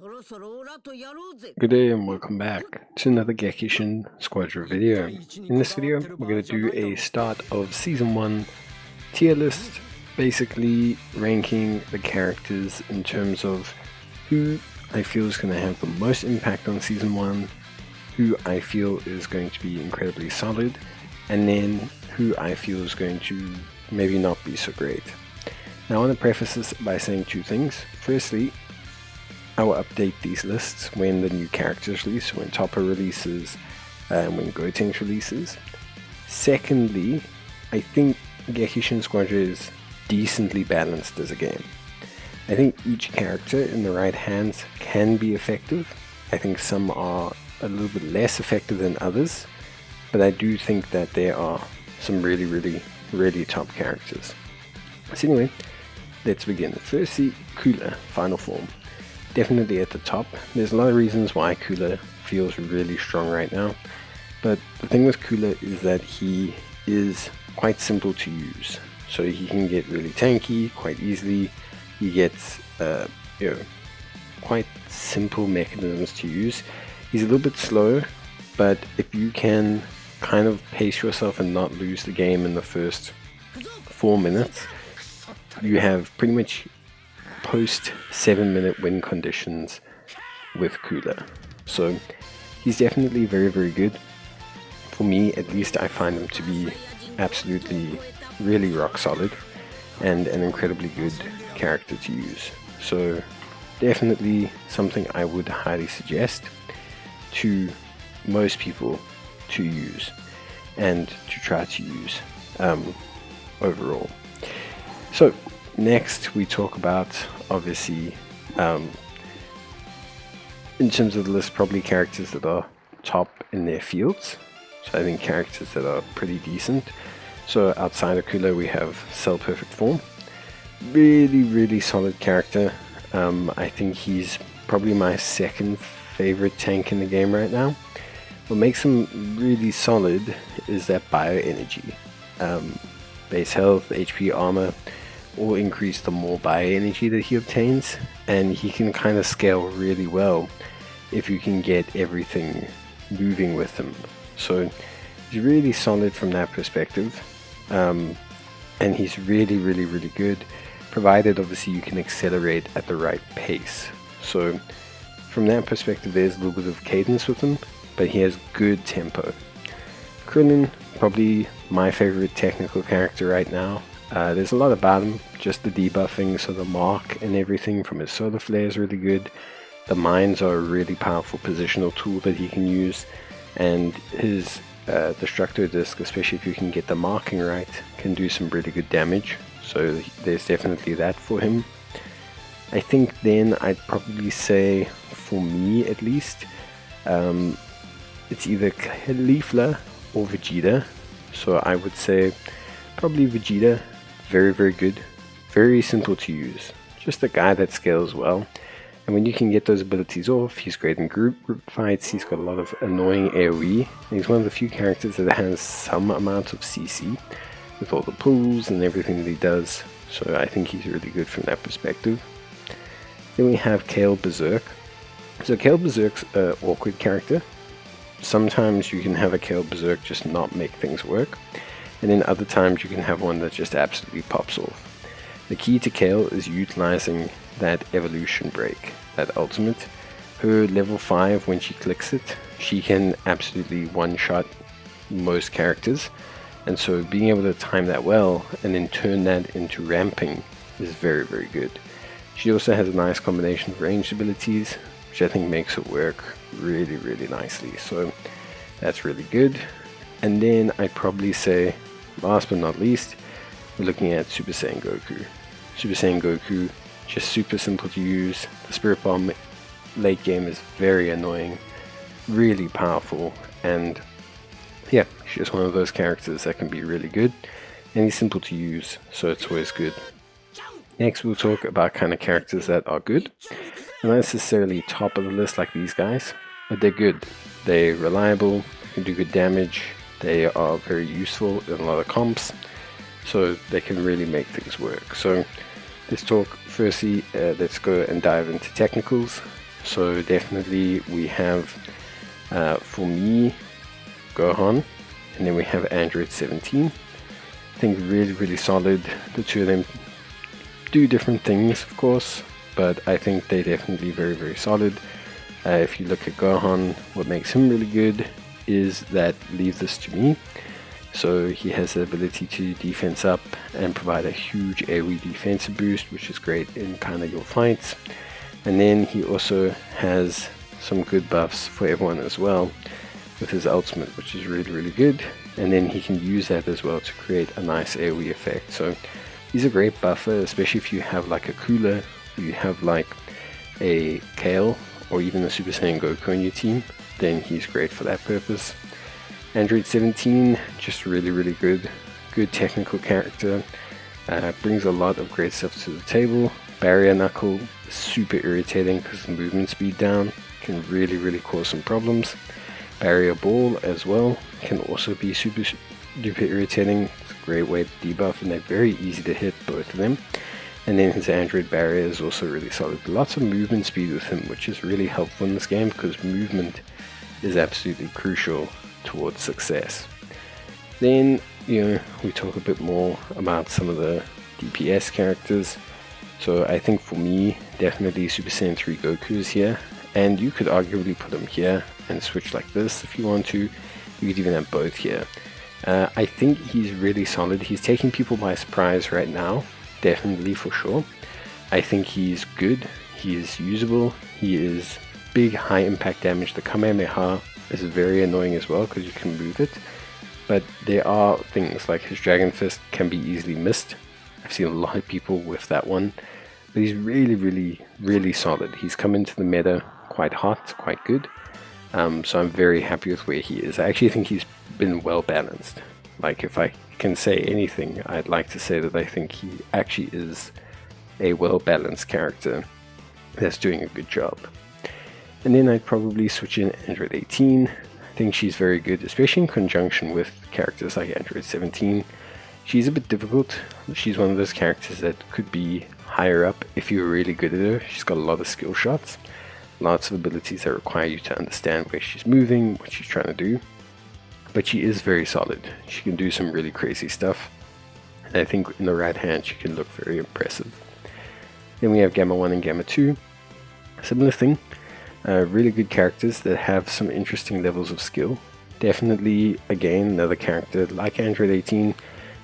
Good day and welcome back to another Gekishin Squadra video. In this video, we're going to do a start of Season 1 tier list, basically ranking the characters in terms of who I feel is going to have the most impact on Season 1, who I feel is going to be incredibly solid, and then who I feel is going to maybe not be so great. Now I want to preface this by saying two things. Firstly, I will update these lists when the new characters release, when Topper releases, and when Gotenks releases. Secondly, I think Gekishin Squadra is decently balanced as a game. I think each character in the right hands can be effective. I think some are a little bit less effective than others, but I do think that there are some really top characters. So anyway, let's begin. Firstly, Cooler, final form. Definitely at the top. There's a lot of reasons why Cooler feels really strong right now, but the thing with Cooler is that he is quite simple to use. So he can get really tanky quite easily. He gets quite simple mechanisms to use. He's a little bit slow, but if you can kind of pace yourself and not lose the game in the first 4 minutes, you have pretty much post 7-minute win conditions with Cooler. So he's definitely very good. For me at least, I find him to be absolutely really rock solid and an incredibly good character to use. So definitely something I would highly suggest to most people to use and to try to use overall. So next we talk about, obviously, in terms of the list, probably characters that are top in their fields. So I think characters that are pretty decent. So outside of Cooler we have Cell Perfect Form. Really solid character. I think he's probably my second favorite tank in the game right now. What makes him really solid is that bioenergy. Base health, HP, armor will increase the more bioenergy that he obtains, and he can kind of scale really well if you can get everything moving with him. So he's really solid from that perspective, and he's really good, provided obviously you can accelerate at the right pace. So from that perspective there's a little bit of cadence with him, but he has good tempo. Krillin, probably my favorite technical character right now. There's a lot about him, just the debuffing, so the mark and everything from his solar flare is really good. The mines are a really powerful positional tool that he can use, and his destructo disc, especially if you can get the marking right, can do some really good damage. So there's definitely that for him. I think then I'd probably say, for me at least, it's either Caulifla or Vegeta. So I would say probably Vegeta. Very good, very simple to use, just a guy that scales well, and when you can get those abilities off, he's great in group fights. He's got a lot of annoying AoE, and he's one of the few characters that has some amount of CC with all the pulls and everything that he does. So I think he's really good from that perspective. Then we have Kale Berserk. So Kale Berserk's an awkward character. Sometimes you can have a Kale Berserk just not make things work, and then other times you can have one that just absolutely pops off. The key to Kale is utilizing that evolution break, that ultimate. Her level 5, when she clicks it, she can absolutely one-shot most characters, and so being able to time that well and then turn that into ramping is very good. She also has a nice combination of ranged abilities, which I think makes it work really nicely, so that's really good. And then I'd probably say, last but not least, we're looking at Super Saiyan Goku. Super Saiyan Goku, just super simple to use. The Spirit Bomb late game is very annoying, really powerful, and yeah, she's just one of those characters that can be really good, and he's simple to use, so it's always good. Next we'll talk about kind of characters that are good. Not necessarily top of the list like these guys, but they're good. They're reliable, can do good damage, they are very useful in a lot of comps, so they can really make things work. So let's talk firstly, let's go and dive into technicals. So definitely we have, for me, Gohan, and then we have Android 17. I think really solid. The two of them do different things, of course, but I think they're definitely very solid. If you look at Gohan, what makes him really good is that, leave this to me. So he has the ability to defense up and provide a huge AoE defensive boost, which is great in kind of your fights. And then he also has some good buffs for everyone as well with his ultimate, which is really good. And then he can use that as well to create a nice AoE effect. So he's a great buffer, especially if you have like a Cooler, or you have like a Kale, or even a Super Saiyan Goku on your team, then he's great for that purpose. Android 17, just really good technical character, brings a lot of great stuff to the table. Barrier Knuckle is super irritating because the movement speed down can really cause some problems. Barrier Ball as well can also be super duper irritating. It's a great way to debuff, and they're very easy to hit, both of them. And then his Android Barrier is also really solid. Lots of movement speed with him, which is really helpful in this game because movement is absolutely crucial towards success. Then, we talk a bit more about some of the DPS characters. So I think for me, definitely Super Saiyan 3 Goku is here. And you could arguably put him here and switch like this if you want to. You could even have both here. I think he's really solid. He's taking people by surprise right now. Definitely, for sure. I think he's good. He is usable. He is big, high impact damage. The Kamehameha is very annoying as well because you can move it. But there are things like his Dragon Fist can be easily missed. I've seen a lot of people with that one. But he's really solid. He's come into the meta quite hot, quite good. So I'm very happy with where he is. I actually think he's been well balanced. Like, if I can say anything, I'd like to say that I think he actually is a well-balanced character that's doing a good job. And then I'd probably switch in Android 18. I think she's very good, especially in conjunction with characters like Android 17. She's a bit difficult. She's one of those characters that could be higher up if you're really good at her. She's got a lot of skill shots, lots of abilities that require you to understand where she's moving, what she's trying to do. But she is very solid. She can do some really crazy stuff. And I think in the right hand she can look very impressive. Then we have Gamma 1 and Gamma 2. Similar thing. Really good characters that have some interesting levels of skill. Definitely, again, another character like Android 18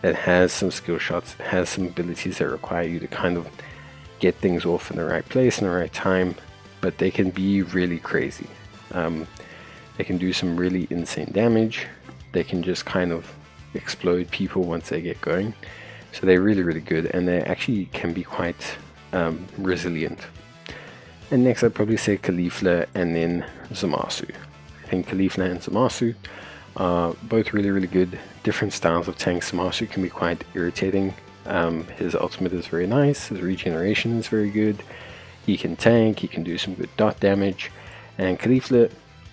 that has some skill shots, that has some abilities that require you to kind of get things off in the right place in the right time. But they can be really crazy. They can do some really insane damage. They can just kind of explode people once they get going. So they're really good, and they actually can be quite resilient. And next I'd probably say Caulifla and then Zamasu. I think Caulifla and Zamasu are both really good. Different styles of tanks. Zamasu can be quite irritating. His ultimate is very nice. His regeneration is very good. He can tank. He can do some good dot damage. And Caulifla,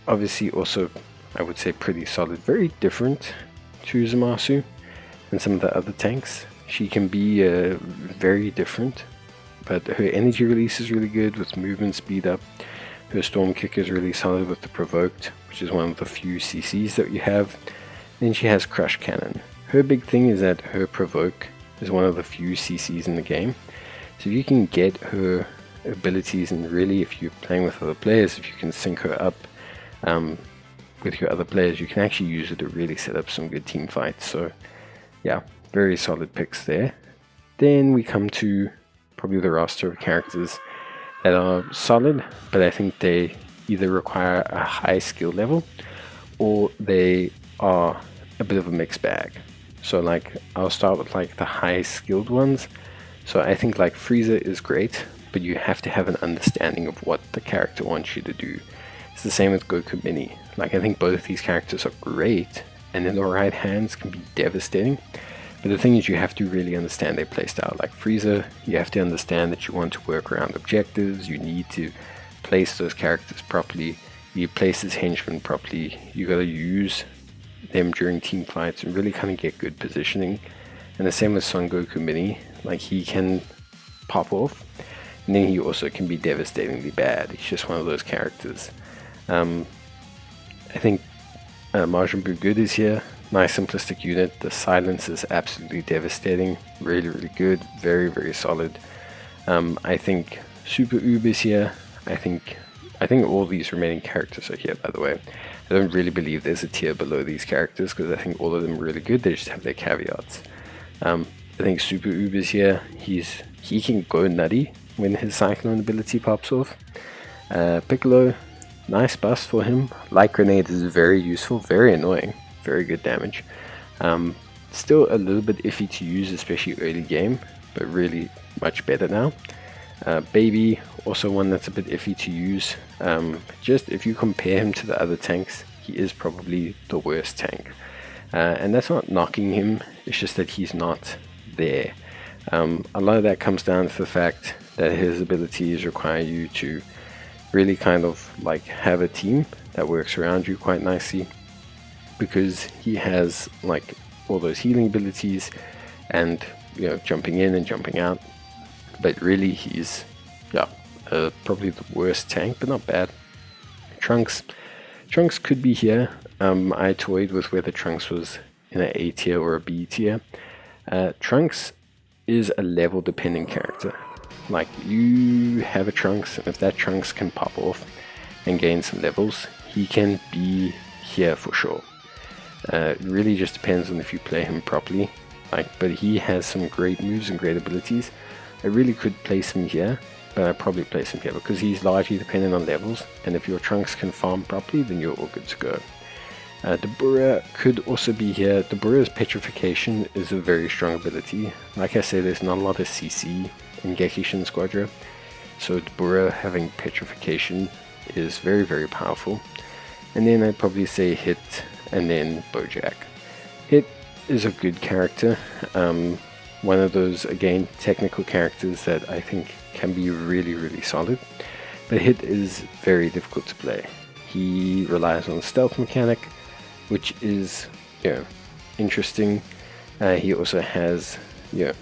obviously, also, I would say, pretty solid. Very different to Zamasu and some of the other tanks. She can be very different, but her energy release is really good with movement speed up. Her storm kick is really solid with the provoked, which is one of the few CCs that you have. Then she has crush cannon. Her big thing is that her provoke is one of the few CCs in the game. So you can get her abilities, and really, if you're playing with other players, if you can sync her up with your other players, you can actually use it to really set up some good team fights. So yeah, very solid picks there. Then we come to probably the roster of characters that are solid, but I think they either require a high skill level or they are a bit of a mixed bag. So like, I'll start with like the high skilled ones. So I think like Frieza is great, but you have to have an understanding of what the character wants you to do. It's the same with Goku Mini. Like, I think both of these characters are great, and in the right hands can be devastating. But the thing is, you have to really understand their playstyle. Like Frieza, you have to understand that you want to work around objectives, you need to place those characters properly, you place his henchmen properly, you gotta use them during team fights and really kind of get good positioning. And the same with Son Goku Mini, like he can pop off, And then he also can be devastatingly bad. He's just one of those characters. I think Majin Buu Good is here. Nice simplistic unit. The silence is absolutely devastating. Really, really good. Very, very solid. I think Super Oob is here. I think all these remaining characters are here, by the way. I don't really believe there's a tier below these characters because I think all of them are really good. They just have their caveats. I think Super Oob is here. He can go nutty when his Cyclone ability pops off. Piccolo, nice bust for him. Light Grenade is very useful, very annoying, very good damage. Still a little bit iffy to use, especially early game, but really much better now. Baby, also one that's a bit iffy to use. Just if you compare him to the other tanks, he is probably the worst tank. And that's not knocking him, it's just that he's not there. A lot of that comes down to the fact that his abilities require you to really kind of like have a team that works around you quite nicely, because he has like all those healing abilities and, you know, jumping in and jumping out. But really he's, yeah, probably the worst tank, but not bad. Trunks could be here. I toyed with whether Trunks was in an A tier or a B tier. Trunks is a level dependent character. Like, you have a Trunks, and if that Trunks can pop off and gain some levels, he can be here for sure. It really just depends on if you play him properly. But he has some great moves and great abilities. I really could place him here, but I'd probably place him here because he's largely dependent on levels, and if your Trunks can farm properly, then you're all good to go. Dabura could also be here. Dabura's Petrification is a very strong ability. Like I said, there's not a lot of CC in Gekishin Squadra, so Dabura having Petrification is very, very powerful. And then I'd probably say Hit, and then Bojack. Hit is a good character. One of those, again, technical characters that I think can be really, really solid. But Hit is very difficult to play. He relies on stealth mechanic, which is, you know, interesting. He also has, you know,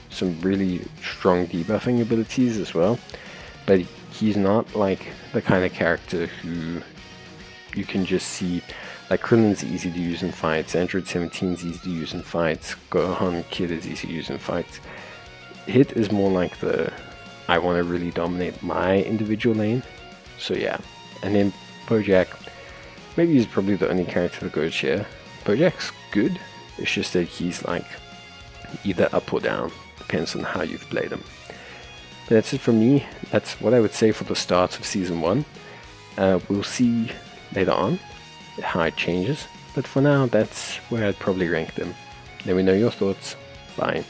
some really strong debuffing abilities as well. But he's not like the kind of character who you can just see. Like, Krillin's easy to use in fights, Android 17's easy to use in fights, Gohan Kid is easy to use in fights. Hit is more like the, I want to really dominate my individual lane. So yeah. And then Bojack, maybe he's probably the only character that goes here. Bojack's good, it's just that he's like either up or down, depends on how you've played him. But that's it from me. That's what I would say for the start of Season 1. We'll see later on how it changes, but for now that's where I'd probably rank them. Let me know your thoughts. Bye.